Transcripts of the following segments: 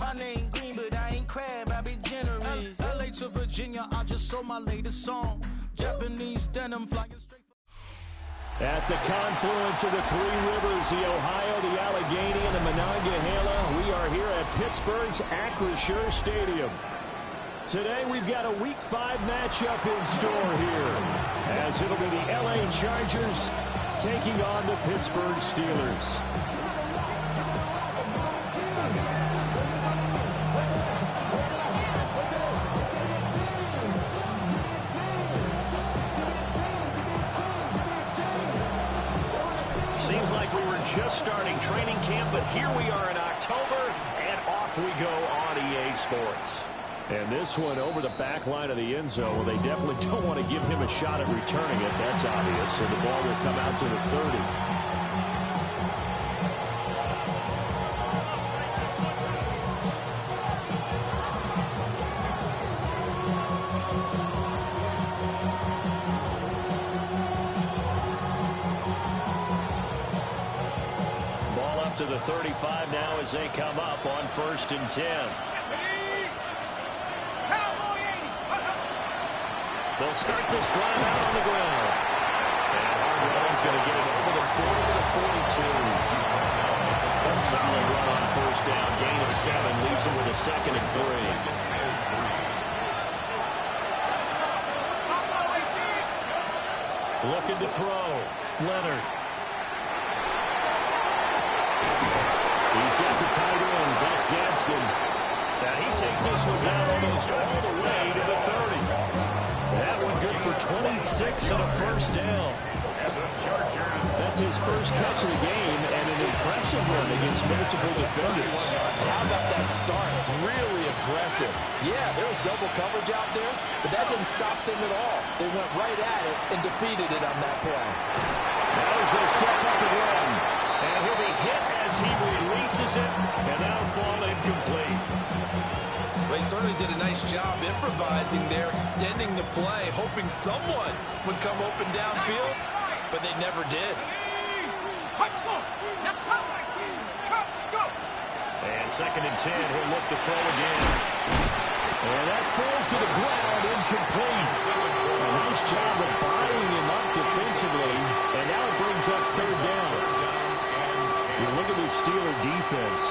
My name Green, but I ain't Crab, I be generous. LA to Virginia, I just sold my latest song. Japanese denim flying straight. At the confluence of the three rivers, the Ohio, the Allegheny, and the Monongahela, we are here at Pittsburgh's Acrisure Stadium. Today we've got a Week 5 matchup in store here, as it'll be the LA Chargers taking on the Pittsburgh Steelers. Seems like we were just starting training camp, but here we are in October, and off we go on EA Sports. And this one over the back line of the end zone. Well, they definitely don't want to give him a shot at returning it. That's obvious. So the ball will come out to the 30. Ball up to the 35 now as they come up on 1st and 10. They'll start this drive out on the ground. And Hartwell's going to get it over the 40 to the 42. A solid run on 1st down. Gain of 7. Leaves him with a 2nd and 3. Looking to throw. Leonard. He's got the tight end. That's Gadsden. Now he takes this one down almost all the way to the 30. That one good for 26 and a 1st down. That's his first catch of the game and an impressive run against multiple defenders. How about that start? Really aggressive. Yeah, there was double coverage out there, but that didn't stop them at all. They went right at it and defeated it on that play. Now he's going to step up and run. And he'll be hit as he releases it, and that'll fall incomplete. They certainly did a nice job improvising there, extending the play, hoping someone would come open downfield, but they never did. And 2nd and 10, he'll look to throw again. And that falls to the ground, incomplete. A nice job of buying him up defensively, and now it brings up 3rd down. You look at the Steeler defense.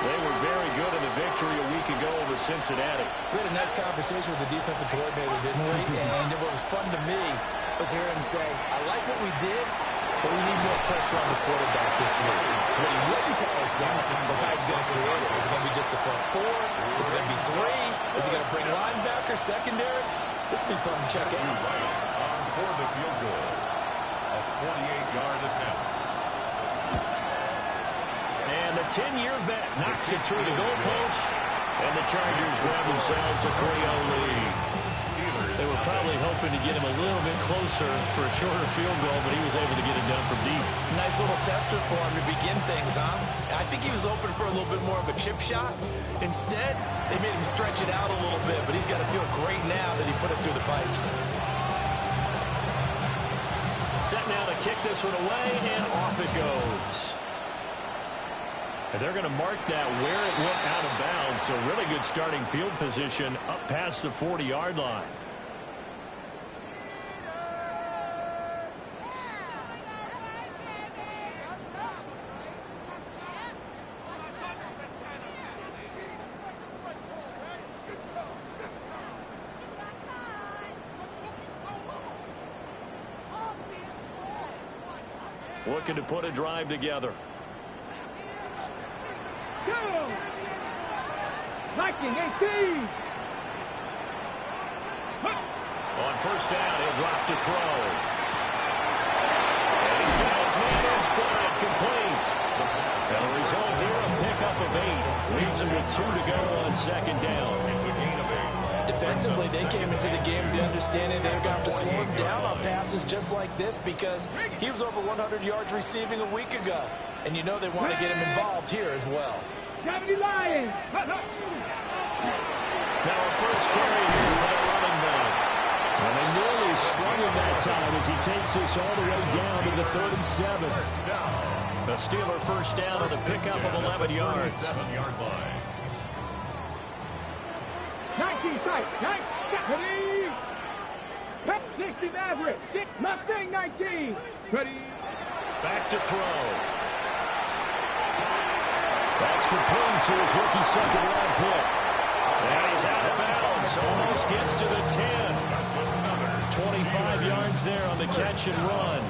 They were very good in the victory a week ago over Cincinnati. We had a nice conversation with the defensive coordinator, didn't we? And what was fun to me was hear him say, I like what we did, but we need more pressure on the quarterback this week. What he wouldn't tell us, though, was how he's going to create it. Is it going to be just the front 4? Is it going to be 3? Is he going to bring linebacker, secondary? This will be fun to check out. For the field goal, a 48-yard attempt. And the 10-year vet knocks it through the goalpost, and the Chargers grab themselves a 3-0 lead. They were probably hoping to get him a little bit closer for a shorter field goal, but he was able to get it done from deep. Nice little tester for him to begin things, huh? I think he was open for a little bit more of a chip shot. Instead, they made him stretch it out a little bit, but he's got to feel great now that he put it through the pipes. Set now to kick this one away, and off it goes. And they're going to mark that where it went out of bounds, so really good starting field position up past the 40-yard line. Looking to put a drive together. Viking 18. On 1st down, he'll drop to throw. And he's got his man in stride, complete. So the result here, a pickup of 8. Leaves him with 2 to go on 2nd down. It's a gain of 8. Defensively, they came into the game with the understanding they're going to have to slow him down on passes just like this because he was over 100 yards receiving a week ago. And you know they want to get him involved here as well. Gravity Lions. Now a first carry here for the running back. And they nearly sprung him that time as he takes this all the way down to the 37. The Steeler 1st down on the pickup of 11 yards. 7-yard line. 19 sight. Nice. Ready. Pep 60 Maverick. Mustang 19. Ready. Back to throw. That's complete to his rookie second-round pick. And he's out of bounds. Almost gets to the 10. 25 yards there on the catch and run.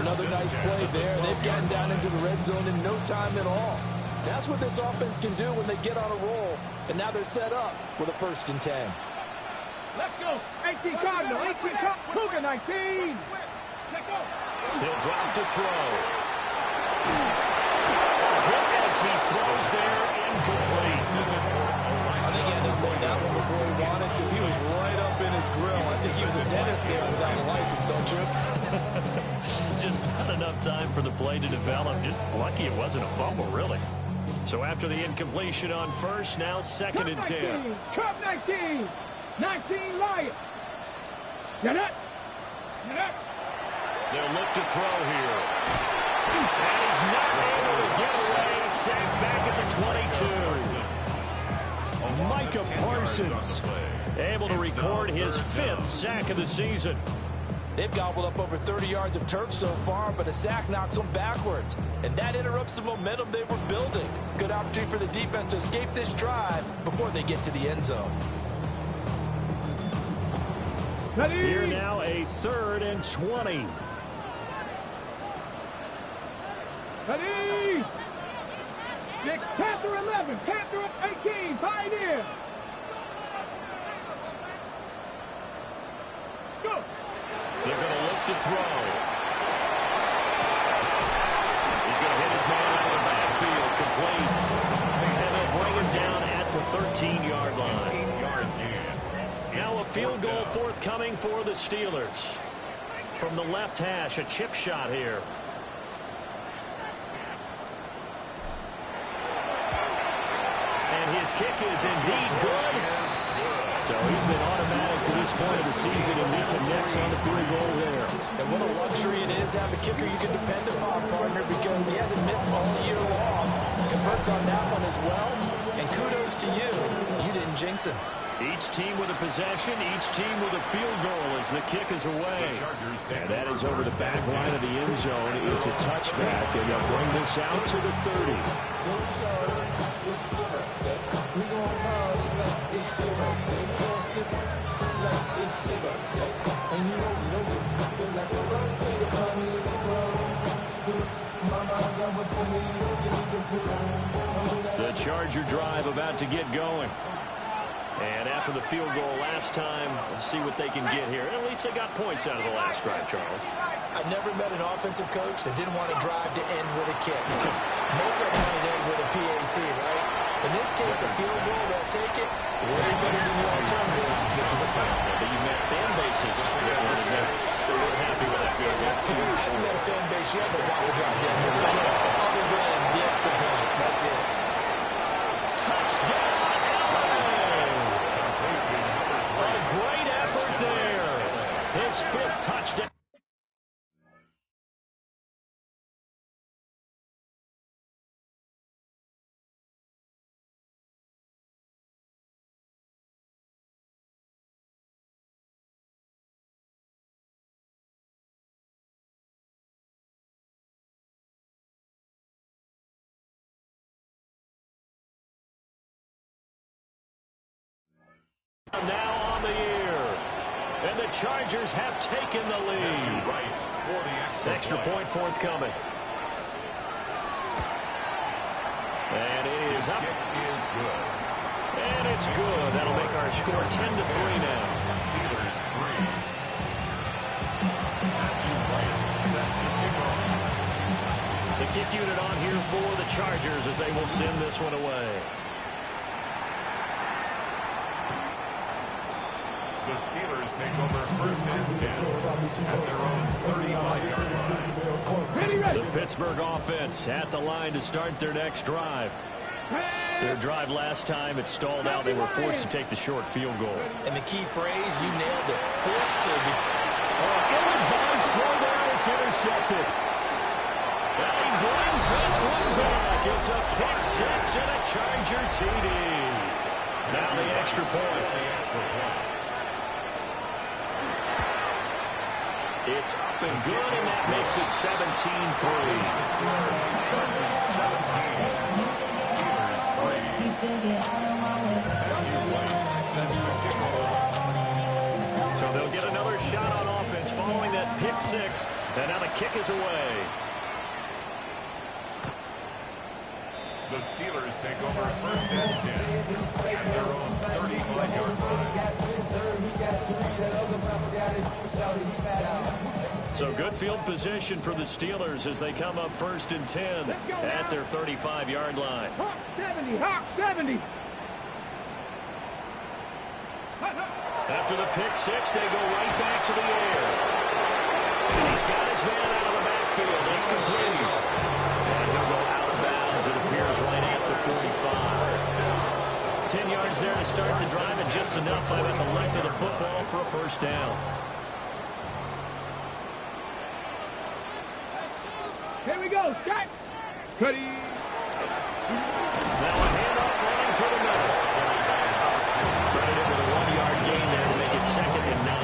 Another nice play there. They've gotten down into the red zone in no time at all. That's what this offense can do when they get on a roll. And now they're set up with a 1st and 10. Let's go. 18 Cardinal. 18 Cardinal. Cougar 19. Let's go. He'll drop to throw. Hit as he throws there, incomplete. I think he had to load that one before he wanted to. He was right up in his grill. I think he was a dentist there without a license, don't you? Just not enough time for the play to develop. Just lucky it wasn't a fumble, really. So after the incompletion on first, now 2nd and 10. Cup 19. 19 Lions. Get it. Get it. They'll look to throw here. And he's not able to get away. Sacked back at the 22. Micah Parsons able to record his 5th sack of the season. They've gobbled up over 30 yards of turf so far, but a sack knocks them backwards. And that interrupts the momentum they were building. Good opportunity for the defense to escape this drive before they get to the end zone. Ready. Here now a 3rd and 20. Ready. 6, Panther 11, Panther 18, Pioneer. Go. They're going to look to throw. He's going to hit his man out of the backfield, complete. And they'll bring him down at the 13-yard line. Now a field goal forthcoming for the Steelers. From the left hash, a chip shot here. And his kick is indeed good. So he's been automatic to this point of the season, and he connects on the field goal there. And what a luxury it is to have a kicker you can depend upon, partner, because he hasn't missed all year long. Converts on that one as well. And kudos to you. You didn't jinx him. Each team with a possession, each team with a field goal as the kick is away. And that is over the back line of the end zone. It's a touchback, and they'll bring this out to the 30. The Charger drive about to get going. And after the field goal last time, we'll see what they can get here. At least they got points out of the last drive, Charles. I've never met an offensive coach that didn't want to drive to end with a kick. Most of them want to end with a PAT, right? In this case, a field goal, they'll take it. Way better than the alternative, which is a punt. But you met fan bases. They're happy with that field goal. I haven't met a fan base yet that wants to drive down with a kick, other than the extra point. That's it. Touchdown! A great effort there. His 5th touchdown. Now on the year, and the Chargers have taken the lead. Extra point forthcoming. And it is up. And it's good. That'll make our score 10-3 now. The kick unit on here for the Chargers as they will send this one away. The Steelers take over 1st and 10 at their own 35-yard line. The Pittsburgh offense at the line to start their next drive. Their drive last time, it stalled out. They were forced to take the short field goal. And the key phrase, you nailed it. Forced to be. Ill-advised throw down. It's intercepted. And he brings this one back. It's a pick six and a Charger TD. Now the extra point. It's up and good, and that makes it 17-3. So they'll get another shot on offense following that pick six, and now the kick is away. The Steelers take over first and 10 at their own 35-yard line. So good field position for the Steelers as they come up first and 10 at their 35-yard line. Hawk 70, Hawk 70. After the pick six, they go right back to the air. He's got his man out of the backfield. It's complete. And he'll go out of bounds. It appears right at the 45. 10 yards there to start the drive, and just enough by about the length of the football for a first down. Here we go, Scott. Cuddy. Now a handoff running through the middle. Credited with a 1-yard gain there to make it 2nd and 9.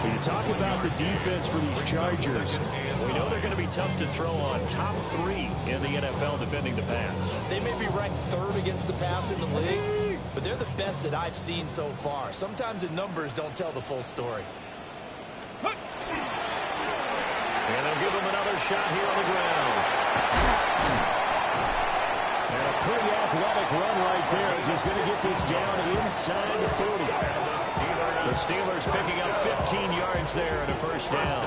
When you talk about the defense for these Chargers, we know they're going to be tough to throw on. Top 3 in the NFL defending the pass. They may be ranked 3rd against the pass in the league, but they're the best that I've seen so far. Sometimes the numbers don't tell the full story. And they'll give him another shot here on the ground. And a pretty athletic run right there as he's going to get this down inside the 40. The Steelers picking up 15 yards there and a first down.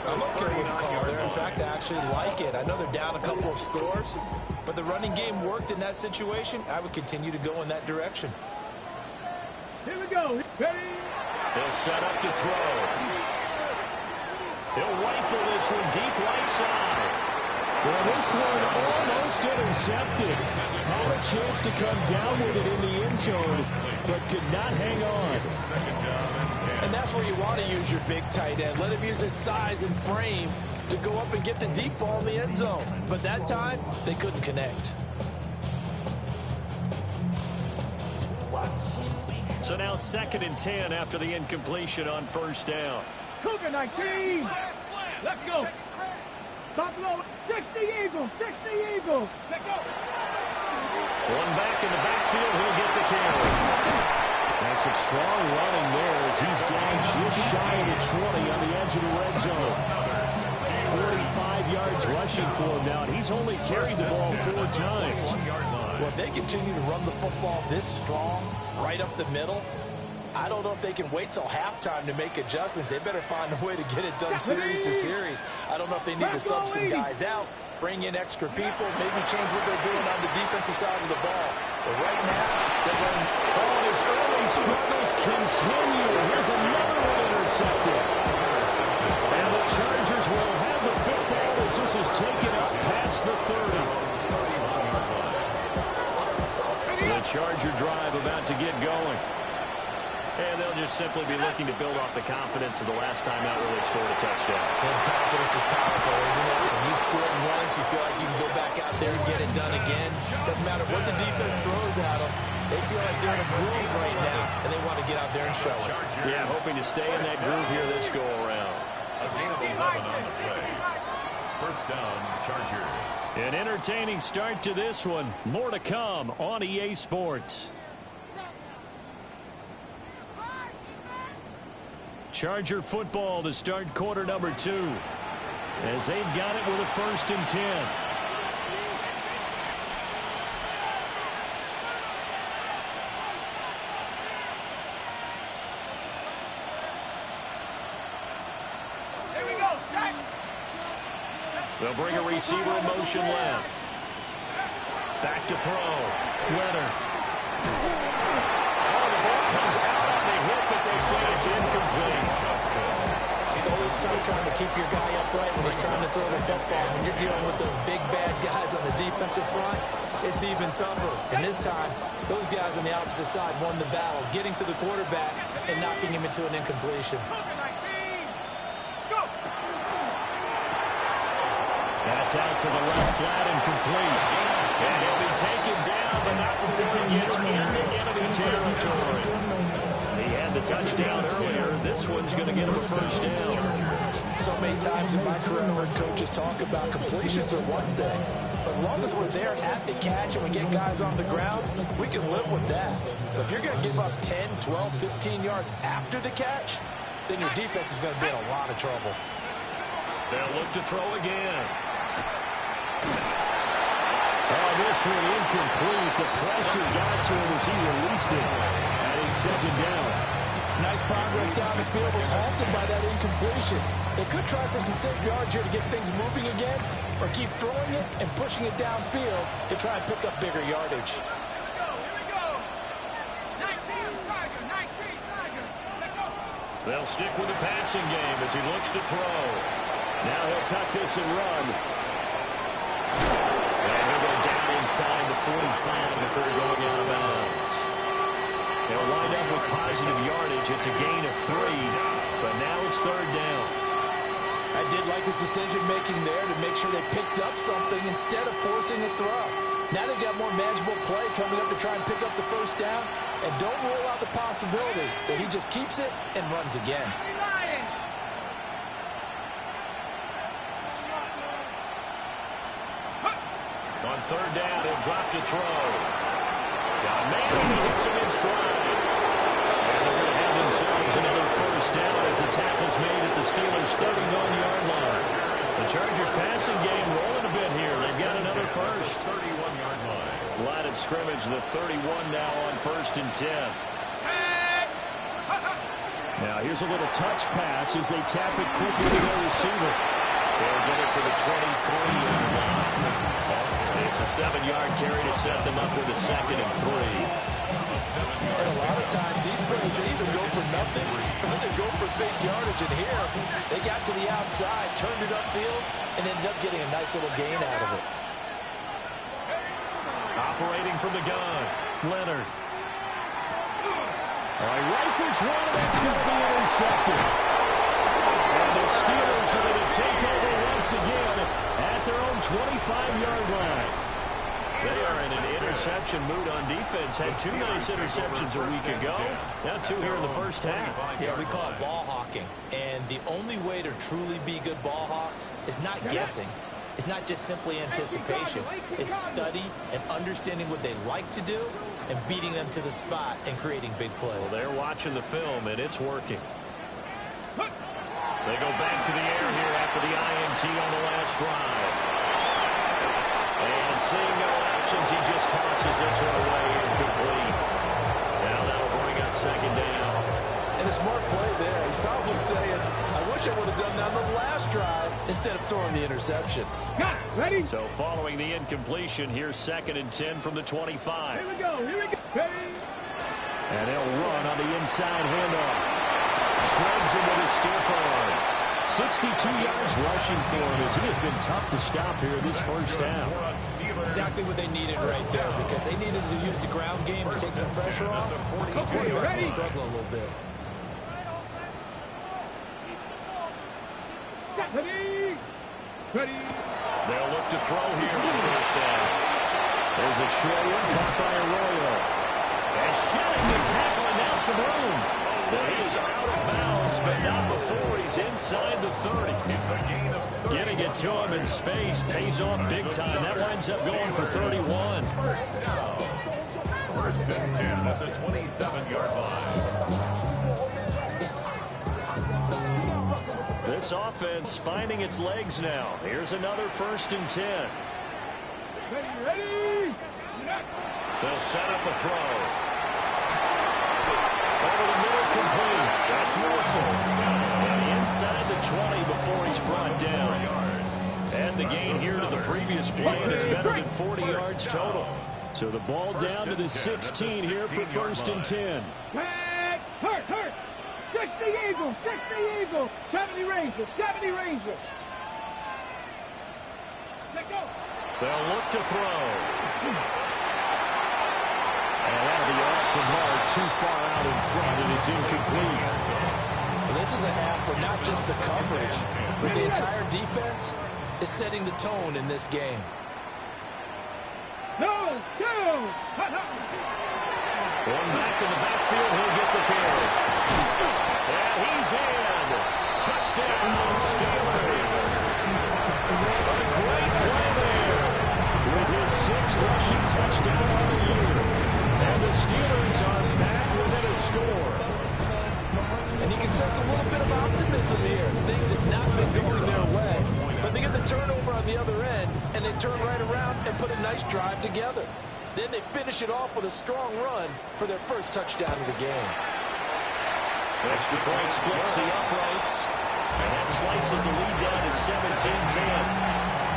I'm okay with the call there. In fact, I actually like it. I know they're down a couple of scores, but the running game worked in that situation. I would continue to go in that direction. Here we go. Ready? They'll set up to throw. He'll rifle this one deep right side. Well, this one almost intercepted. Had a chance to come down with it in the end zone, but could not hang on. And that's where you want to use your big tight end. Let him use his size and frame to go up and get the deep ball in the end zone. But that time, they couldn't connect. So now 2nd and 10 after the incompletion on first down. Cougar 19. Let's go. Buffalo, 60 Eagles, 60 Eagles. Let's go. One back in the backfield, he'll get the carry. And some strong running there as he's down just shy of the 20 on the edge of the red zone. 45 yards rushing for him now, and he's only carried the ball 4 times. Well, if they continue to run the football this strong, right up the middle, I don't know if they can wait till halftime to make adjustments. They better find a way to get it done series to series. I don't know if they need to sub some guys out, bring in extra people, maybe change what they're doing on the defensive side of the ball. But right now, they're running. Oh, his early struggles continue. Here's another one intercepted. And the Chargers will have the football as this is taken up past the 30. The Charger drive about to get going. And they'll just simply be looking to build off the confidence of the last time out where they scored a touchdown. And confidence is powerful, isn't it? When you scored once, you feel like you can go back out there and get it done again. Doesn't matter what the defense throws at them. They feel like they're in a groove right now, and they want to get out there and show it. Yeah, hoping to stay in that groove here this go-around. A gain of 11 on the play. First down, Chargers. An entertaining start to this one. More to come on EA Sports. Charger football to start quarter number 2 as they've got it with a 1st and 10. Here we go, set. They'll bring a receiver in motion left. Back to throw. Leonard. Oh, the ball comes out on the hit, but they say it's incomplete. It's always tough trying to keep your guy upright when he's trying to throw the football. When you're dealing with those big, bad guys on the defensive front, it's even tougher. And this time, those guys on the opposite side won the battle, getting to the quarterback and knocking him into an incompletion. That's out to the left, flat and complete. And he'll be taken down, but not before he gets into enemy territory. He had the touchdown earlier. This one's going to get him a first down. So many times in my career, I've heard coaches talk about completions are one thing. But as long as we're there at the catch and we get guys on the ground, we can live with that. But if you're going to give up 10, 12, 15 yards after the catch, then your defense is going to be in a lot of trouble. They'll look to throw again. Oh, this one incomplete. The pressure got to him as he released it. Adding second down. Nice progress down the field was halted by that incompletion. They could try for some safe yards here to get things moving again, or keep throwing it and pushing it downfield to try and pick up bigger yardage. They'll stick with the passing game as he looks to throw. Now he'll tuck this and run. And he'll go down inside the 45 before going out of bounds. They'll wind up with positive yardage. It's a gain of 3, but now it's third down. I did like his decision-making there to make sure they picked up something instead of forcing a throw. Now they got more manageable play coming up to try and pick up the first down, and don't rule out the possibility that he just keeps it and runs again. On third down, he'll drop to throw. Got Manning, he hits him in stride. And they're going to have themselves another first down as the tackle's made at the Steelers' 31-yard line. The Chargers passing game rolling a bit here. They've got another first. 31-yard line. Line of scrimmage, the 31 now on 1st and 10. Now here's a little touch pass as they tap it quickly to their receiver. They'll get it to the 23-yard line. It's a 7-yard carry to set them up with a 2nd and 3. And a lot of times these plays, they either go for nothing or they go for big yardage. And here, they got to the outside, turned it upfield, and ended up getting a nice little gain out of it. Operating from the gun, Leonard. All right, rifles one, and that's going to be intercepted. And the Steelers are going to take over once again at their own 25-yard line. They are in an interception mood on defense. Had 2 nice interceptions a week ago. Now 2 here in the first half. Yeah, we call it ball hawking. And the only way to truly be good ball hawks is not guessing. It's not just simply anticipation. It's study and understanding what they like to do and beating them to the spot and creating big plays. Well, they're watching the film, and it's working. They go back to the air here after the INT on the last drive. And seeing no options, he just tosses this one away incomplete. Now that'll bring up 2nd down. And a smart play there. He's probably saying, I wish I would have done that on the last drive instead of throwing the interception. Got it. Ready? So following the incompletion, here's 2nd and 10 from the 25. Here we go. Here we go. Ready? And he'll run on the inside handoff. Shreds him with a stiff arm. 62 yards rushing for him as he has been tough to stop here this first half. Exactly what they needed right there because they needed to use the ground game to take some pressure off. The quarterback's been struggling a little bit. Ready? Ready? They'll look to throw here on first down. There's a short one caught by Arroyo. And shedding the tackle and now some room. But he is out of bounds, but not before he's inside the 30. Getting it to him in space pays off big time. That winds up going for 31. First and 10 at the 27-yard line. This offense finding its legs now. Here's another 1st and 10. Ready? Ready? They'll set up a throw. Over the middle, complete. That's Wilson. And inside the 20 before he's brought down. And the gain here to the previous play, and it's better than 40 yards total. So the ball down to the 16 here for 1st and 10. Hurt. 60 Eagles. 60 Eagles. 70 Rangers. 70 Rangers. Let go. They'll look to throw. And that'll be off the mark, too far out in front, and it's incomplete. Well, this is a half where not just the coverage, but the entire defense is setting the tone in this game. Go. One back in the backfield, he'll get the carry. And he's in. Touchdown, Steelers. A great play there with his 6th rushing touchdown on the year. And the Steelers are back within a score. And you can sense a little bit of optimism here. Things have not been going their way. But they get the turnover on the other end, and they turn right around and put a nice drive together. Then they finish it off with a strong run for their first touchdown of the game. Extra point splits the uprights. And that slices the lead down to 17-10.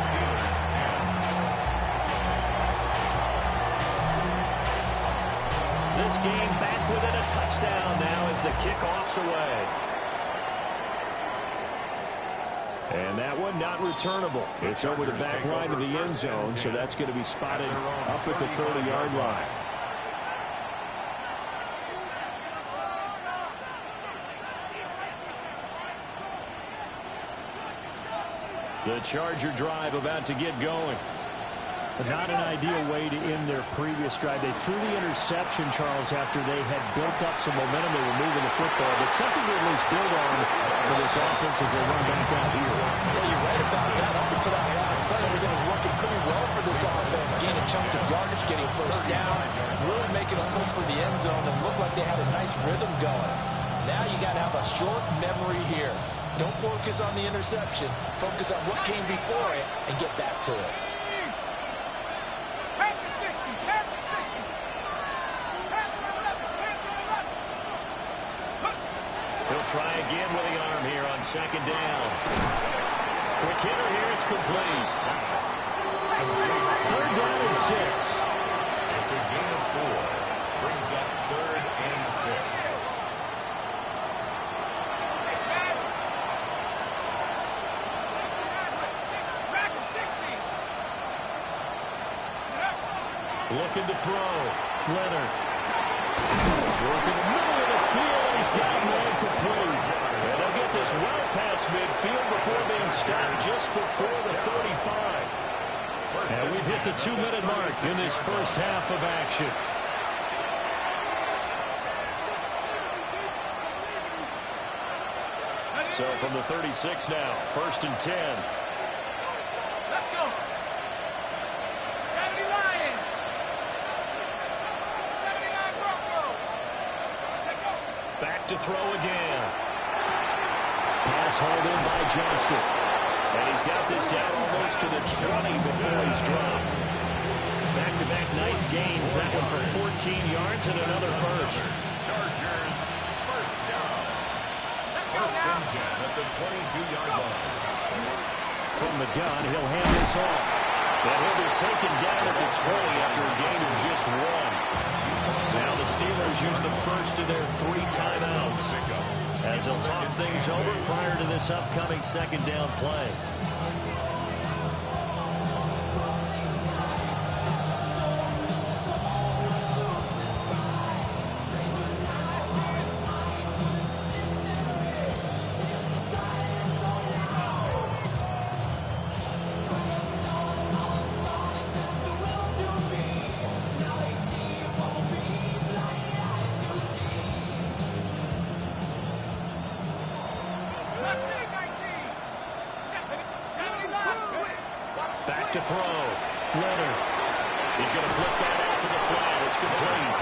Steelers 10. This game back within a touchdown now as the kickoff's away. And that one not returnable. It's over the back line of the end zone, so that's going to be spotted up at the 30-yard line. The Charger drive about to get going. Not an ideal way to end their previous drive. They threw the interception, Charles, after they had built up some momentum. They were moving the football, but something to at least build on for this offense as they run back out here. Yeah, you're right about that. Up until that last play, everything was working pretty well for this offense. Gaining chunks of yardage, getting first down, really making a push for the end zone, and looked like they had a nice rhythm going. Now you got to have a short memory here. Don't focus on the interception. Focus on what came before it and get back to it. He'll try again with the arm here on second down. Quick hitter here, it's complete. 3rd down and 6. It's a gain of 4. Brings up 3rd and 6. Looking to throw. Leonard. Working the middle of the field, and he's got man complete. And they'll get this well past midfield before being stopped just before the 35. And we've hit the 2-minute mark in this first half of action. So from the 36 now, 1st and 10. Let's go. 70 Lions. 79 Broncos. Back to throw again. Pass hauled in by Johnston. And he's got this down almost to the 20 before he's dropped. Back-to-back nice gains. That one for 14 yards and another first. Chargers first down. First and 10 at the 22-yard line. From the gun, he'll hand this off. And he'll be taken down at the 20 after a gain of just 1. Now the Steelers use the first of their 3 timeouts as they'll talk things over prior to this upcoming second down play. Back to throw. Leonard. He's going to flip that out to the flat. It's complete.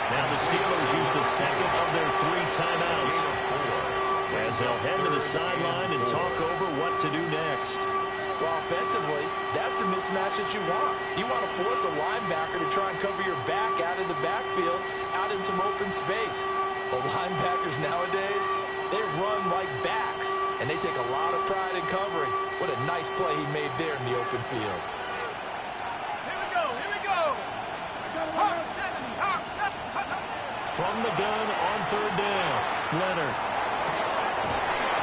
Now the Steelers use the second of their 3 timeouts as they'll head to the sideline and talk over what to do next. Well, offensively, that's the mismatch that you want. You want to force a linebacker to try and cover your back out of the backfield, out in some open space. But linebackers nowadays, they run like backs, and they take a lot of pride in covering. What a nice play he made there in the open field. Here we go. Here we go. Hawk 70. Hawk 70. From the gun on 3rd down. Leonard.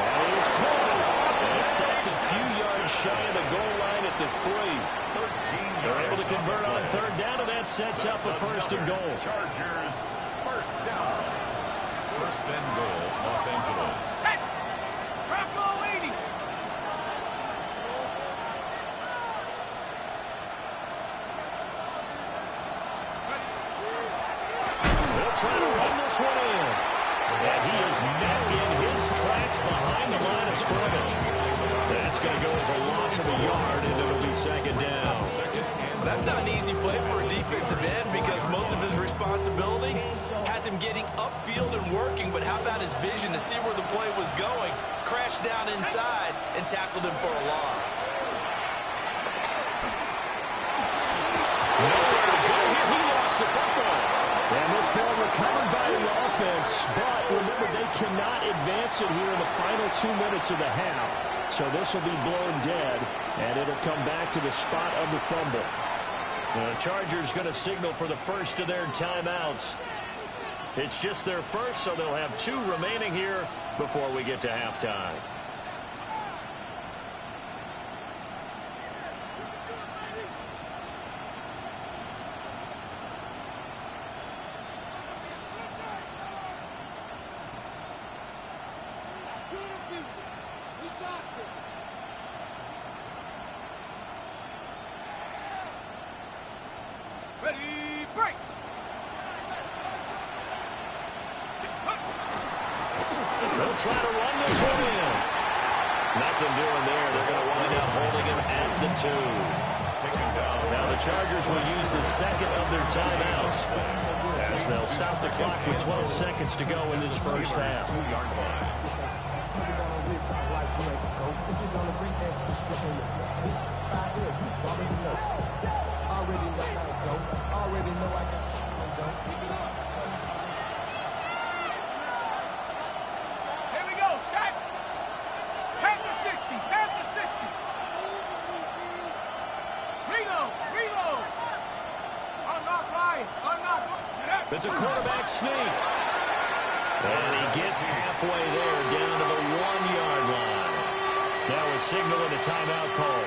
And he is caught. And it's stopped a few yards shy of the goal line at the 3. They're able to convert on 3rd down, and that sets up a 1st and goal. Chargers first down. 1st and goal, Los Angeles. Hey. Bronco 80. try to run this one in. And he is met in his tracks behind the line of scrimmage. That's going to go as a loss of a yard, and it'll be second down. That's not an easy play for a defensive end because most of his responsibility has him getting upfield and working, but how about his vision to see where the play was going, crashed down inside, and tackled him for a loss. Nowhere to go here. He lost the football. And this ball recovered by the offense, but remember, they cannot advance it here in the final 2 minutes of the half. So this will be blown dead, and it'll come back to the spot of the fumble. The Chargers going to signal for the first of their timeouts. It's just their first, so they'll have 2 remaining here before we get to halftime. Ready, break! They'll try to run this one in. Nothing doing there. They're going to wind up holding him at the 2. Now the Chargers will use the second of their timeouts as they'll stop the clock with 12 seconds to go in this first half. Here we go, Shaq! Panther 60, Panther 60! Reload! Unlock line, unlock. It's a quarterback sneak. And he gets halfway there, down to the 1-yard line. Now a signal and a timeout call,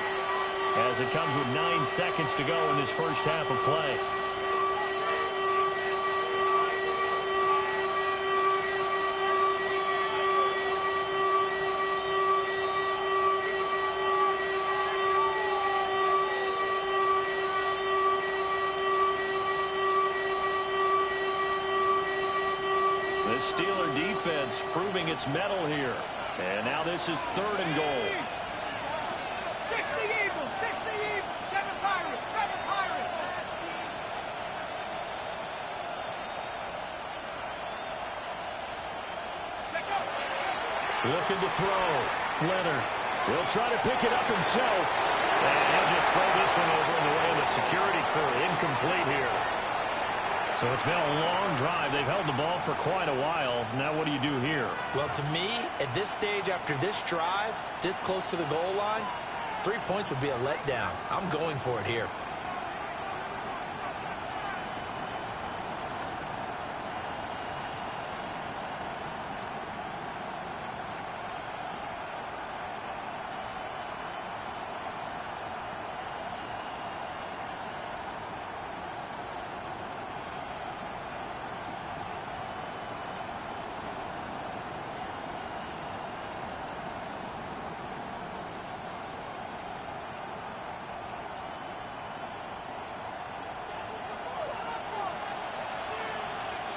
as it comes with 9 seconds to go in this first half of play. The Steeler defense proving its mettle here. And now this is 3rd and goal. 60 Eagles, 7 Pirates, 7 Pirates! Check up! Looking to throw. Leonard will try to pick it up himself. And he'll just throw this one over in the way of the security crew. Incomplete here. So it's been a long drive. They've held the ball for quite a while. Now what do you do here? Well, to me, at this stage after this drive, this close to the goal line, 3 points would be a letdown. I'm going for it here.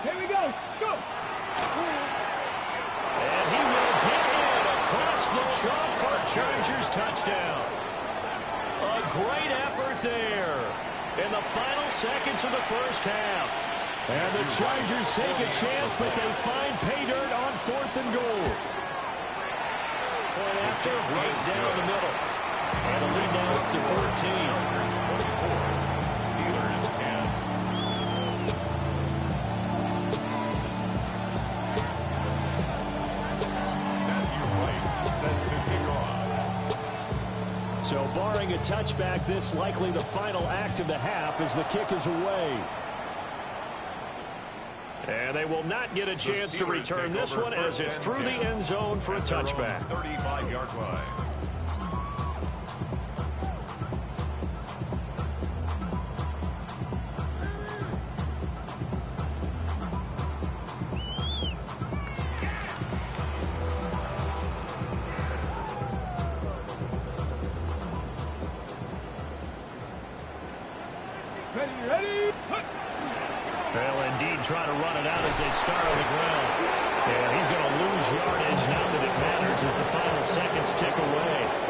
Here we go, go! And he will get in across the chalk for a Chargers touchdown. A great effort there in the final seconds of the first half. And the Chargers take a chance, but they find pay dirt on 4th and goal. Point after, right down the middle. And the lead now up to 14. Steelers 10. So barring a touchback, this likely the final act of the half as the kick is away. And they will not get a chance to return this one as it's through the end zone for a touchback. 35-yard line. Ready? Well, and indeed try to run it out as they start on the ground. And he's going to lose yardage. Not that it matters as the final seconds tick away.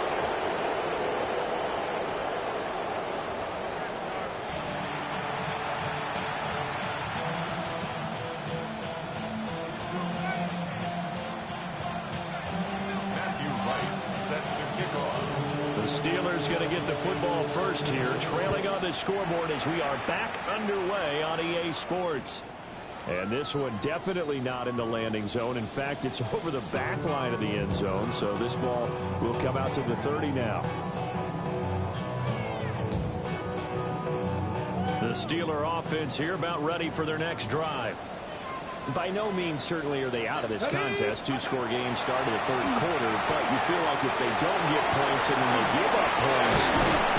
Steelers going to get the football first here, trailing on the scoreboard as we are back underway on EA Sports. And this one definitely not in the landing zone. In fact, it's over the back line of the end zone, so this ball will come out to the 30 now. The Steeler offense here about ready for their next drive. By no means certainly are they out of this contest. Two-score game start of the third quarter, but you feel like if they don't get points and then they give up points,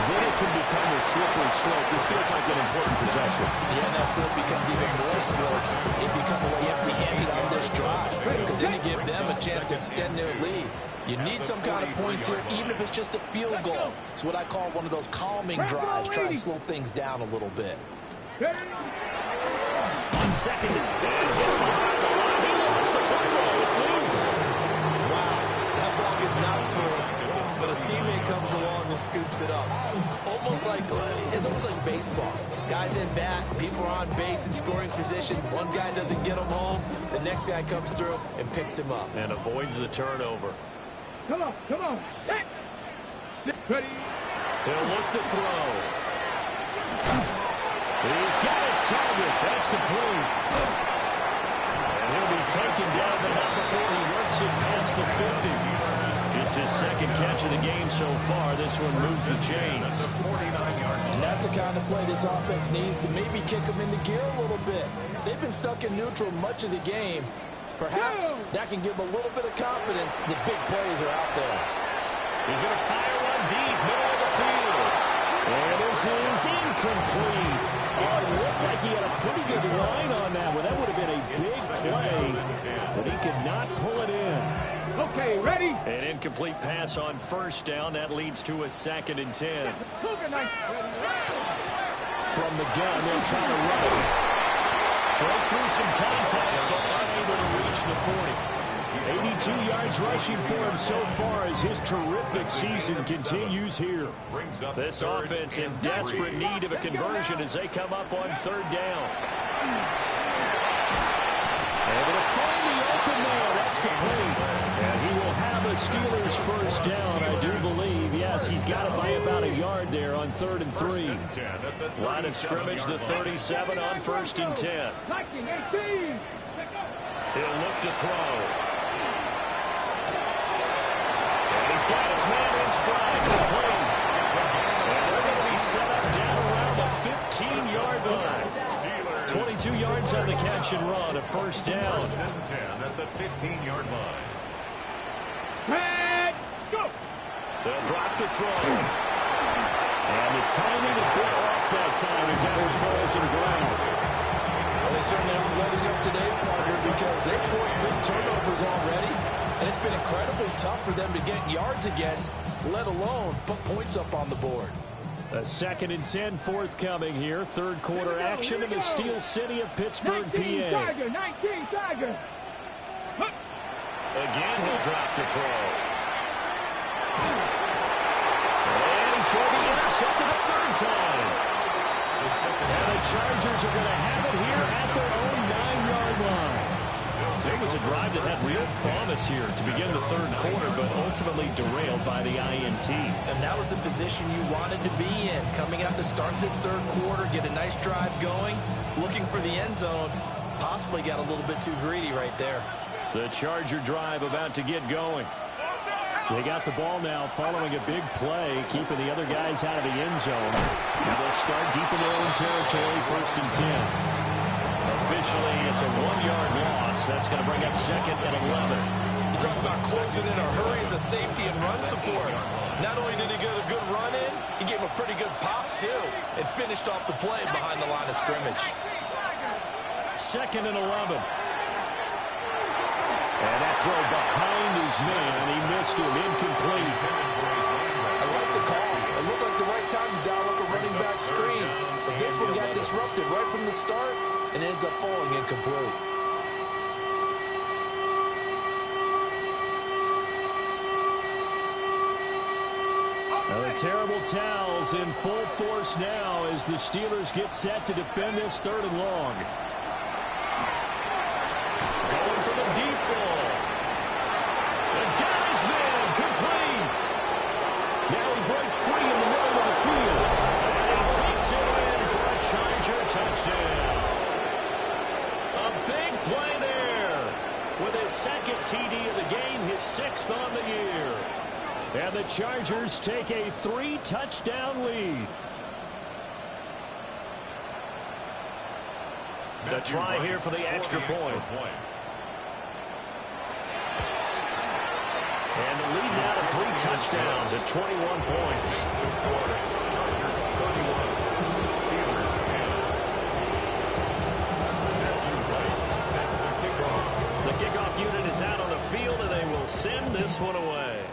then it can become a slippery slope. This feels like an important possession. Yeah, and that slope becomes even more slope if you come away empty-handed on this drive, because then you give them a chance to extend their lead. You need some kind of points here, even if it's just a field goal. It's what I call one of those calming drives, try and slow things down a little bit. On second, and hit behind the line. He lost the football. It's loose. Wow, that ball gets knocked through, but a teammate comes along and scoops it up. It's almost like baseball. Guys in bat, people are on base in scoring position. One guy doesn't get him home. The next guy comes through and picks him up. And avoids the turnover. Come on. Ready. He'll look to throw. He's got his target. That's complete. And he'll be taken down, but not before he works it past the 50. Just his second catch of the game so far. This one moves the chains. And that's the kind of play this offense needs to maybe kick them into gear a little bit. They've been stuck in neutral much of the game. Perhaps that can give them a little bit of confidence. The big plays are out there. He's going to fire one deep, middle of the field. And this is incomplete. Oh, it looked like he had a pretty good line on that one. That would have been a big play, but he could not pull it in. Okay, ready? An incomplete pass on first down. That leads to a 2nd and 10. From the gun, they'll try to run it. Broke through some contact, but unable to reach the 40. 82 yards rushing for him so far as his terrific season continues here. This offense in desperate need of a conversion as they come up on 3rd down. Able to find the open man. That's complete. And he will have a Steelers first down, I do believe. Yes, he's got it by about a yard there on 3rd and 3. Line of scrimmage, the 37 on 1st and 10. He'll look to throw. He's got his man in stride. Complete. And they're going to be set up down around the 15-yard line. 22 yards on the catch and run. A first down. 1st and 10 at the 15-yard line. Go. They'll drop the throw. And the timing a bit off that time as that one falls to the ground. Well, they certainly aren't letting up today, partner, because they've forced big turnovers already. And it's been incredibly tough for them to get yards against, let alone put points up on the board. A 2nd and 10 forthcoming here. 3rd quarter action in the Steel City of Pittsburgh, 19 PA. Tiger. Again, he'll drop to throw. And he's going to be intercepted a 3rd time. And the Chargers are going to have it here at their own 9-yard line. It was a drive that had real promise here to begin the 3rd quarter, but ultimately derailed by the INT. And that was the position you wanted to be in. Coming out to start this 3rd quarter, get a nice drive going, looking for the end zone. Possibly got a little bit too greedy right there. The Charger drive about to get going. They got the ball now following a big play, keeping the other guys out of the end zone. Now they'll start deep in their own territory, 1st and 10. Officially, it's a 1-yard loss. That's going to bring up 2nd and 11. You talk about closing in a hurry as a safety and run support. Not only did he get a good run in, he gave him a pretty good pop, too, and finished off the play behind the line of scrimmage. 2nd and 11. And that throw behind his man. He missed him. Incomplete. I like the call. It looked like the right time to dial up a running back screen. But this one got disrupted right from the start. and ends up falling incomplete. The terrible towels in full force now as the Steelers get set to defend this 3rd and long. Going for the deep ball. And got his man complete. Now he breaks free in the middle of the field. And he takes it in for a Charger touchdown. A big play there. With his 2nd TD of the game, his 6th on the year. And the Chargers take a 3-touchdown lead. To try here for the extra point. And the lead now to 3 touchdowns at 21 points. The kickoff unit is out on the field, and they will send this one away.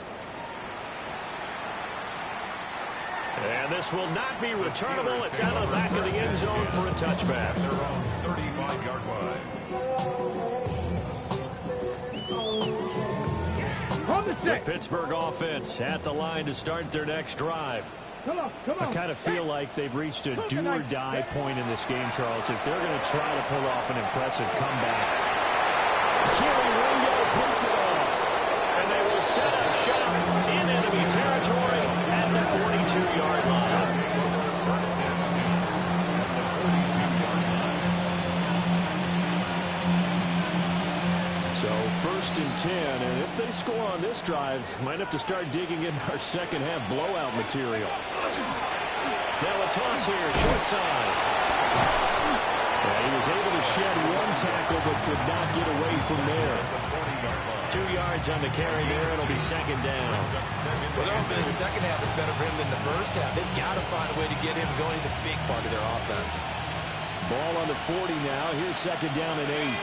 And this will not be returnable. It's out of the back of the end zone for a touchback. Their own 35-yard line. The Pittsburgh offense at the line to start their next drive. I kind of feel like they've reached a do-or-die point in this game, Charles. If they're going to try to pull off an impressive comeback. Keely Ringo picks it off. And they will set up shop in enemy territory at the 42-yard line. So 1st and 10, and if they score on this drive, might have to start digging in our second-half blowout material. Now a toss here, short side. He was able to shed 1 tackle, but could not get away from there. 2 yards on the carry there. It'll be 2nd down. Well, the second half is better for him than the first half. They've got to find a way to get him going. He's a big part of their offense. Ball on the 40 now. Here's 2nd down and 8.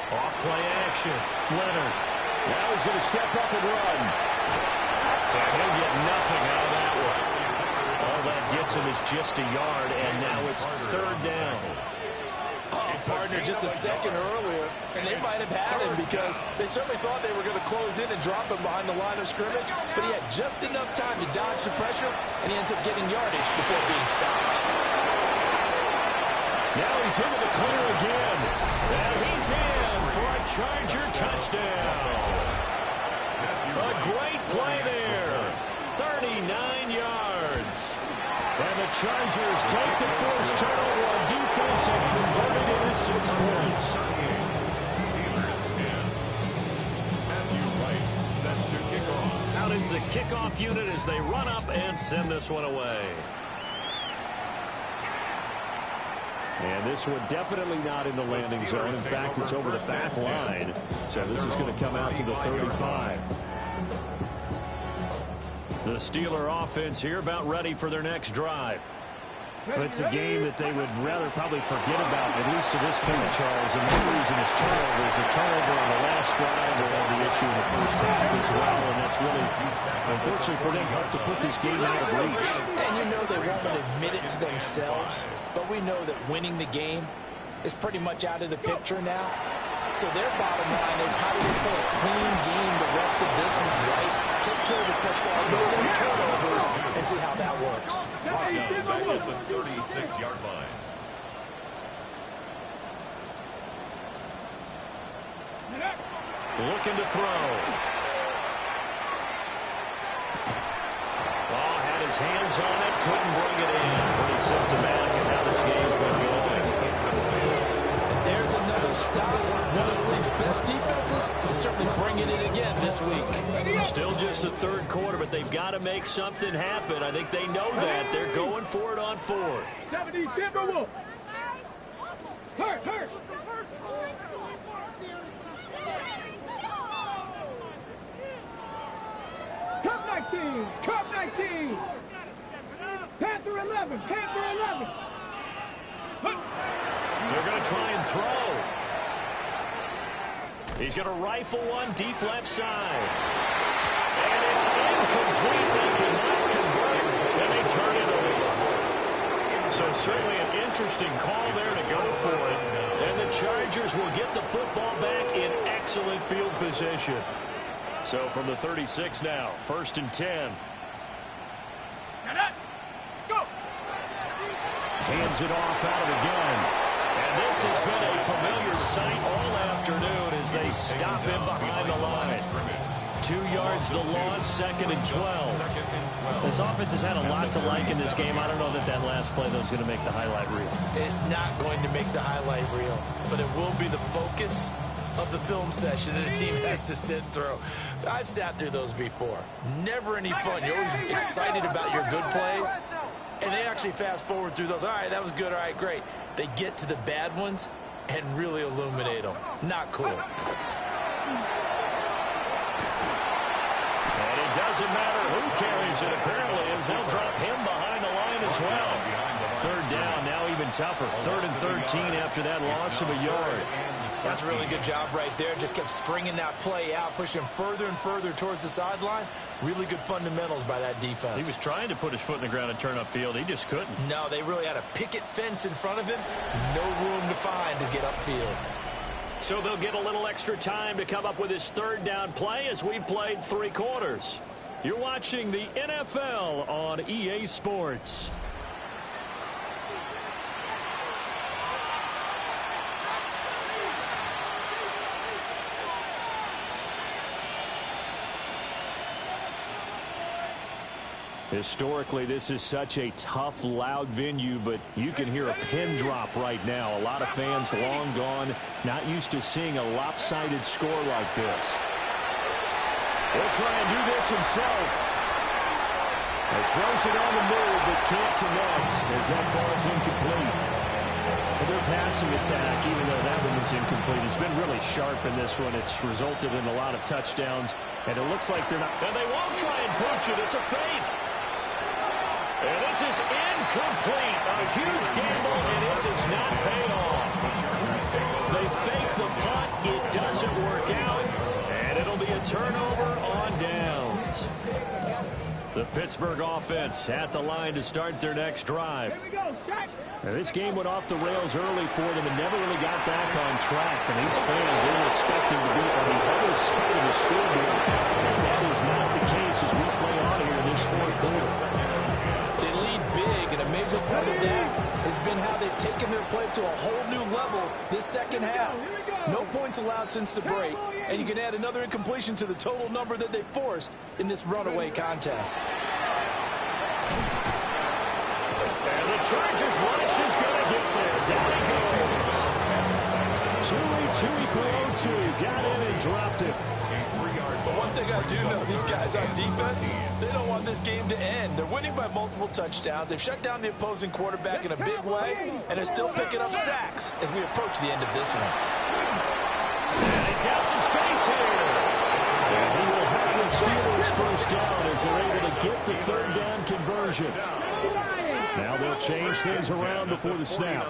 Off play action. Leonard. Now he's going to step up and run. And he'll get nothing out of that one. All that gets him is just a yard, and now it's 3rd down. Partner just a second earlier, and they might have had him because they certainly thought they were going to close in and drop him behind the line of scrimmage, but he had just enough time to dodge the pressure, and he ends up getting yardage before being stopped. Now he's hit with a clear again, and he's in for a Charger touchdown. A great play there, 39 yards. And the Chargers take the first turnover on defense and convert it into 6 points. Steelers 10. Matthew Wright set to kick off. Out is the kickoff unit as they run up and send this one away. And this one definitely not in the landing zone. In fact, it's over the back line. So this is going to come out to the 35. The Steeler offense here about ready for their next drive. But it's a game that they would rather probably forget about, at least to this point, Charles. And one reason is turnovers. A turnover on the last drive will have the issue in the first half as well. And that's really, unfortunately for them, helped to put this game out of reach. And you know they won't admit it to themselves, but we know that winning the game is pretty much out of the picture now. So their bottom line is how do we play a clean game the rest of this one, right? Take care of the football, no more turnovers, and see how that works. Back at the 36-yard line. Looking to throw. Oh, had his hands on it, couldn't bring it in. Pretty symptomatic of how this game's been going. And there's another stop. One of the league's best defenses is certainly bringing it again this week. Still just the 3rd quarter, but they've got to make something happen. I think they know that. They're going for it on 4th. 70 Timberwolves. Hurt. Cup 19. Panther 11. They're going to try and throw. He's going to rifle one deep left side. And it's incomplete. They cannot convert, and they turn it over. So certainly an interesting call there to go for it. And the Chargers will get the football back in excellent field position. So from the 36 now, 1st and 10. Set up. Go. Hands it off out of the gun. And this has been a familiar sight all afternoon as they stop him behind the line. 2 yards the loss, 2nd and 12. This offense has had a lot to like in this game. I don't know that last play, though, is going to make the highlight reel. It's not going to make the highlight reel, but it will be the focus of the film session that the team has to sit through. I've sat through those before. Never any fun. You're always excited about your good plays, and they actually fast forward through those. All right, that was good. All right, great. They get to the bad ones and really illuminate them. Not cool. And it doesn't matter who carries it, apparently, as they'll drop him behind the line as well. 3rd down, now even tougher. 3rd and 13 after that loss of a yard. That's a really good job right there. Just kept stringing that play out, pushing him further and further towards the sideline. Really good fundamentals by that defense. He was trying to put his foot in the ground and turn upfield. He just couldn't. No, they really had a picket fence in front of him. No room to find to get upfield. So they'll get a little extra time to come up with his 3rd down play as we've played 3 quarters. You're watching the NFL on EA Sports. Historically, this is such a tough, loud venue, but you can hear a pin drop right now. A lot of fans long gone, not used to seeing a lopsided score like this. He'll try and do this himself. He throws it on the move, but can't connect as that falls incomplete. And their passing attack, even though that one was incomplete, has been really sharp in this one. It's resulted in a lot of touchdowns, and it looks like they're not. And they won't try and pooch it. It's a fake. And this is incomplete. A huge gamble, and it does not pay off. They fake the punt. It doesn't work out. And it'll be a turnover on downs. The Pittsburgh offense at the line to start their next drive. Here we go, Shaq. Now, this game went off the rails early for them and never really got back on track. And these fans, they were expecting to be on the other side of the scoreboard. But that is not the case as we play on here in this 4th quarter. They lead big, and a major part of that has been how they've taken their play to a whole new level this 2nd half. No points allowed since the break, and you can add another incompletion to the total number that they forced in this runaway contest. And the Chargers rush is going to get there. Down he goes. Tui got in and dropped it. But one thing I do know, these guys on defense, they don't want this game to end. They're winning by multiple touchdowns. They've shut down the opposing quarterback in a big way, and they're still picking up sacks as we approach the end of this one. And he's got some space here. And he will have the Steelers 1st down as they're able to get the 3rd down conversion. Now they'll change things around before the snap.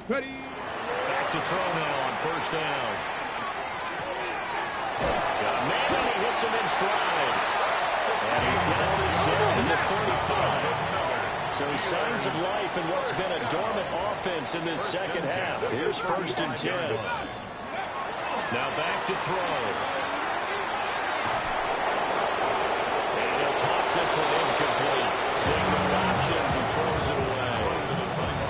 Ready. Back to throw now on 1st down. Got a man and he hits him in stride. And he's got this down to the 35. So signs of life in what's been a dormant offense in this 2nd half. Here's 1st and 10. Now back to throw. And he'll toss this one incomplete. Seeing the options and throws it away.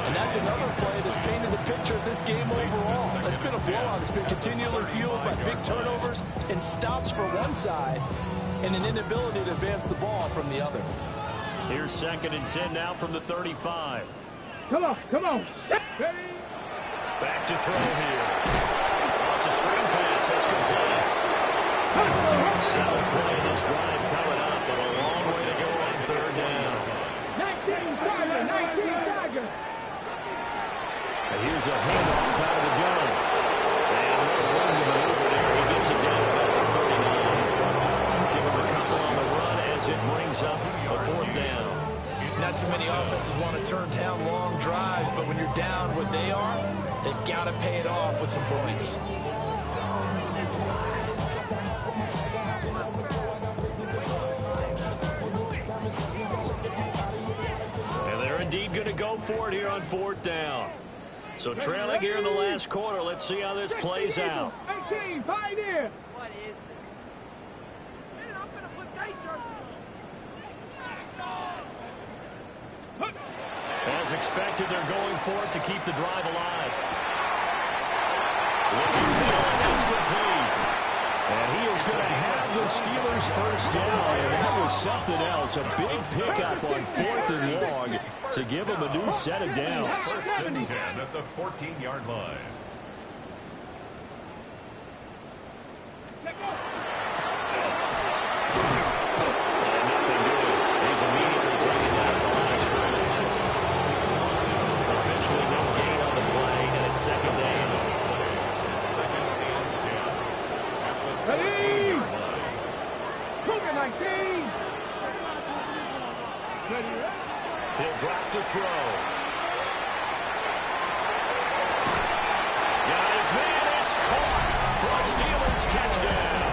And that's another play that's painted the picture of this game overall. It's been a blowout. It's been continually fueled by big turnovers and stops for one side and an inability to advance the ball from the other. Here's 2nd and 10 now from the 35. Come on, come on. Ready. Back to throw here. It's a screen pass. That's complete. Solid play this drive coming up, but a long way to go on 3rd down. 19 Tigers. And here's a handoff out of the gun. And no room to maneuver there. He gets it down about the 39. Give him a couple on the run as it brings up a 4th down. Not too many offenses want to turn down long drives, but when you're down what they are, they've got to pay it off with some points. for it here on 4th down. So trailing here in the last quarter. Let's see how this plays out. 18, Pioneer. What is this? Man, I'm going to put that jersey on. As expected, they're going for it to keep the drive alive. Looking middle, and it's complete. And he is going to have the Steelers first down. And that was something else. A big pickup on 4th and long to give them a new set of downs. 1st and 10 at the 14-yard line. He'll drop to throw. Got his man. It's caught for a Steelers touchdown.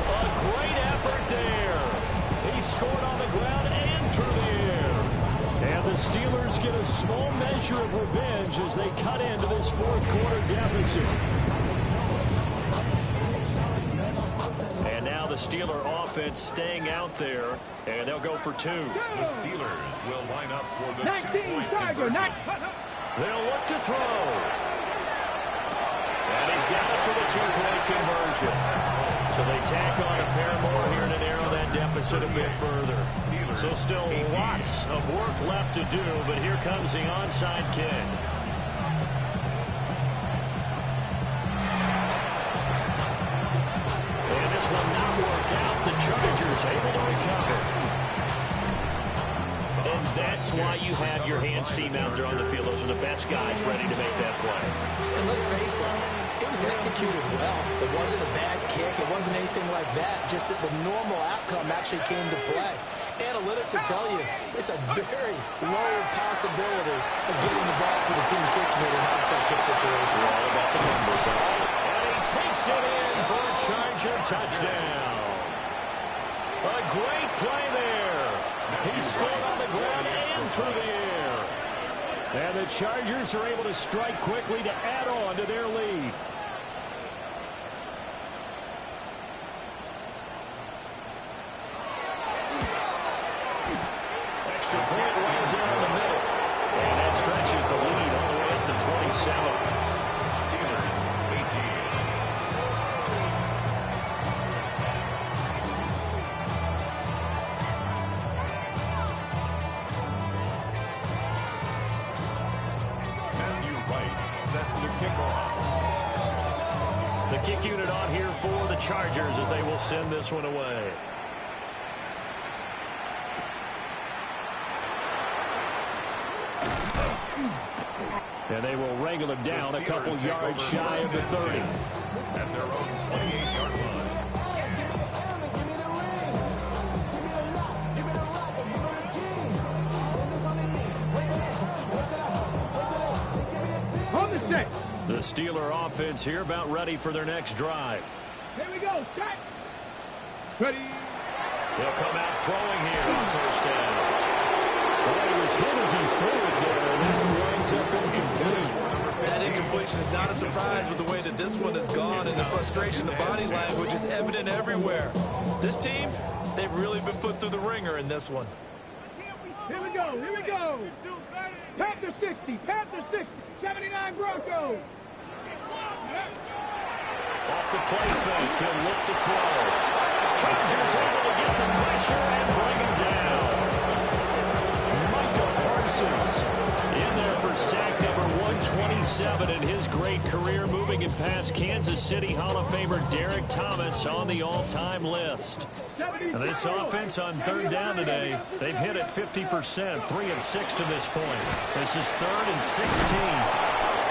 A great effort there. He scored on the ground and through the air. And the Steelers get a small measure of revenge as they cut into this 4th quarter deficit. And now the Steeler offense staying out there, and they'll go for 2. The Steelers will line up for the 2-point Tiger, conversion. They'll look to throw. And he's got it for the 2-point conversion. So they tack on a pair more here to narrow that deficit a bit further. So still lots of work left to do, but here comes the onside kick. Will not work out. The Chargers able to recover. And that's why you have your hands team out there on the field. Those are the best guys ready to make that play. And let's face it, it was executed well. It wasn't a bad kick. It wasn't anything like that. Just that the normal outcome actually came to play. Analytics will tell you it's a very low possibility of getting the ball for the team kicking it in an onside kick situation. All about the numbers. And he takes it in for a Charger touchdown. A great play there. He scored on the ground and through the air. And the Chargers are able to strike quickly to add on to their lead. Extra point right down the middle. And that stretches the lead all the way up to 27. Steelers, 18. The kick unit on here for the Chargers as they will send this one away. And they will wrangle him down a couple yards shy of the 30. At their own 28-yard line. On the set. The Steeler offense here about ready for their next drive. Here we go. Set. Ready. They'll come out throwing here on 1st down. Well, he was hit as he threw it there, and that winds up incomplete. That incompletion is not a surprise with the way that this one has gone, and the frustration, the body language is evident everywhere. This team, they've really been put through the ringer in this one. Here we go. Here we go. Panther 60. Panther 60. 79 Broncos. Off the play fake, he'll look to throw. Chargers able to get the pressure and bring him down. Micah Parsons in there for sack number 127 in his great career, moving it past Kansas City Hall of Famer Derek Thomas on the all-time list. And this offense on 3rd down today, they've hit it 50%, 3 of 6 to this point. This is 3rd and 16.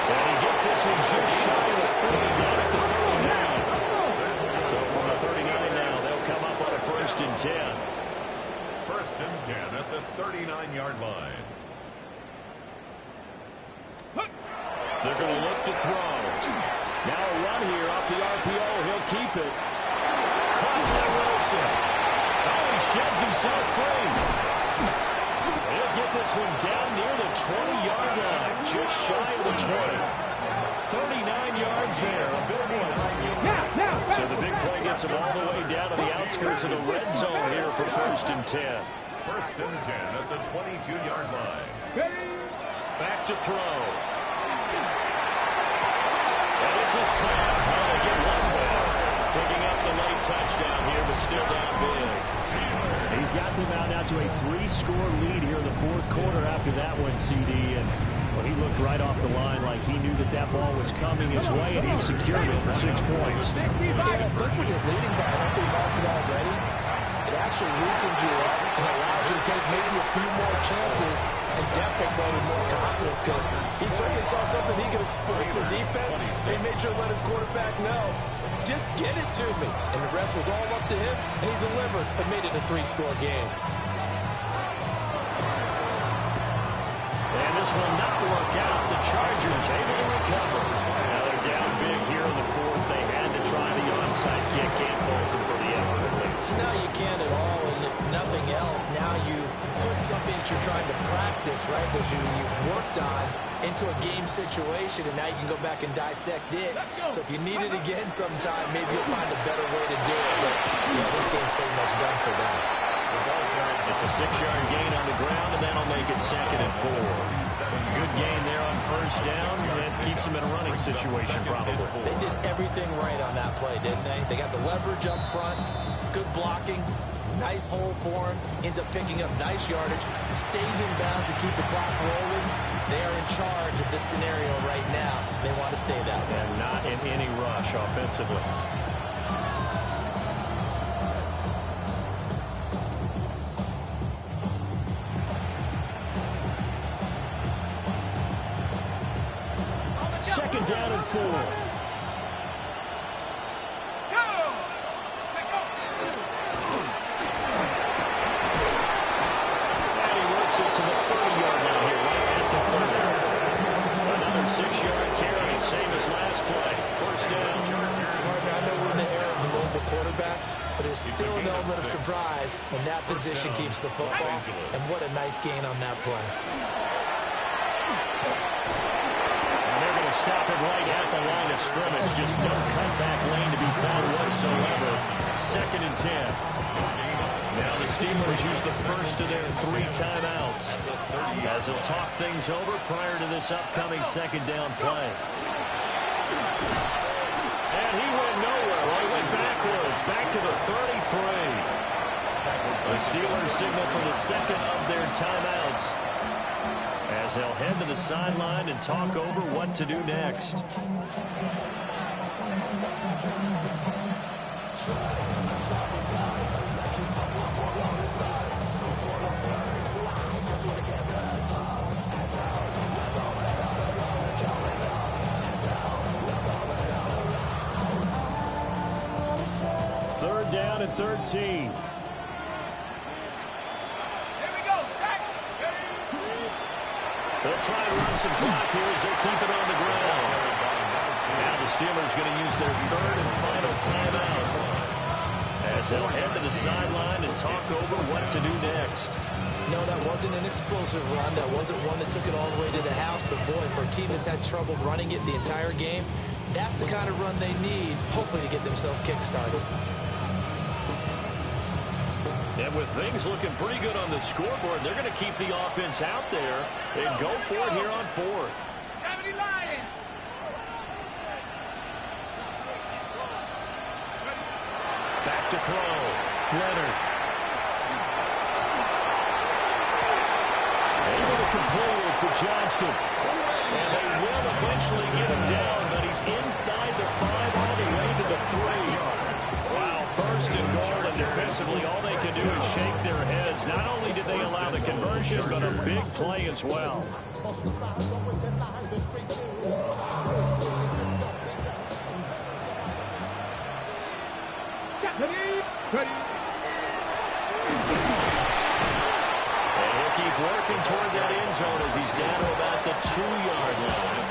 And he gets this one just shy of the 40 down at the 39. So from the 39 now, they'll come up on a 1st and 10. 1st and 10 at the 39-yard line. They're going to look to throw. Now a run here off the RPO. He'll keep it. Caught by Wilson. Oh, he sheds himself free. He'll get this this one down near the 20-yard line, just shy of the 20. 39 yards there, a bit more. So the big play gets him all the way down to the outskirts of the red zone here for 1st and 10. 1st and 10 at the 22-yard line. Back to throw. And this is Cloud. They get one back. Picking up the late touchdown here, but still down big. He's got them out now to a 3-score lead here in the 4th quarter after that one, CD. And well, he looked right off the line like he knew that that ball was coming his way, and he secured it for 6 points. Yeah, I think when you're leading by a healthy margin already, it actually loosens you up and allows you to take maybe a few more chances and definitely go with more confidence, because he certainly saw something he could exploit the defense. He made sure to let his quarterback know, just get it to me. And the rest was all up to him, and he delivered and made it a 3-score game. And this will not work out. The Chargers able to recover. Now they're down big here in the 4th. They had to try the onside kick. Can't fault them for the effort at least. No, you can't at all. And if nothing else, now you've put something that you're trying to practice, right, that you've worked on into a game situation, and now you can go back and dissect it. So if you need it again sometime, maybe you'll find a better way to do it. But, yeah, this game's pretty much done for them. It's a 6-yard gain on the ground, and that'll make it 2nd and 4. Good gain there on 1st down. That keeps them in a running situation, probably. They did everything right on that play, didn't they? They got the leverage up front, good blocking, nice hole for him, ends up picking up nice yardage, stays in bounds to keep the clock rolling. They are in charge of this scenario right now. They want to stay that way. And not in any rush offensively. Second down and 4. And he works it to the 30-yard line here, right at the 30. Another 6-yard carry, same as last play. 1st down. Partner, I know we're in the era of the mobile quarterback, but there's still an element of surprise when that position keeps the football. And what a nice gain on that play. Stop it right at the line of scrimmage. Just no cutback lane to be found whatsoever. 2nd and 10. Now the Steelers use the first of their 3 timeouts as they'll talk things over prior to this upcoming 2nd down play. And he went nowhere. Well, he went backwards. Back to the 33. The Steelers signal for the 2nd of their timeouts, as they'll head to the sideline and talk over what to do next. Third down and 13. They'll try to run some clock here as they keep it on the ground. Now the Steelers going to use their 3rd and final timeout, as they'll head to the sideline and talk over what to do next. No, that wasn't an explosive run. That wasn't one that took it all the way to the house. But, boy, for a team that's had trouble running it the entire game, that's the kind of run they need, hopefully, to get themselves kick-started. And with things looking pretty good on the scoreboard, they're going to keep the offense out there and go for it here on 4th. 70 Lions. Back to throw. Leonard. Able to complete it to Johnston. And they will eventually get him down, but he's inside the 5 all the way to the 3. Wow, 1st and goal, and defensively all they can do is shake their heads. Not only did they allow the conversion, but a big play as well. And he'll keep working toward that end zone as he's down to about the 2-yard line.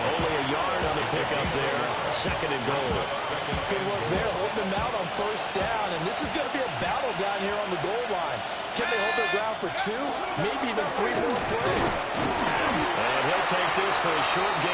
Only a yard on the pickup there. 2nd and goal. Good work there, holding them out on 1st down, and this is going to be a battle down here on the goal line. Can they hold their ground for 2, maybe even 3 more plays. And he'll take this for a short gain.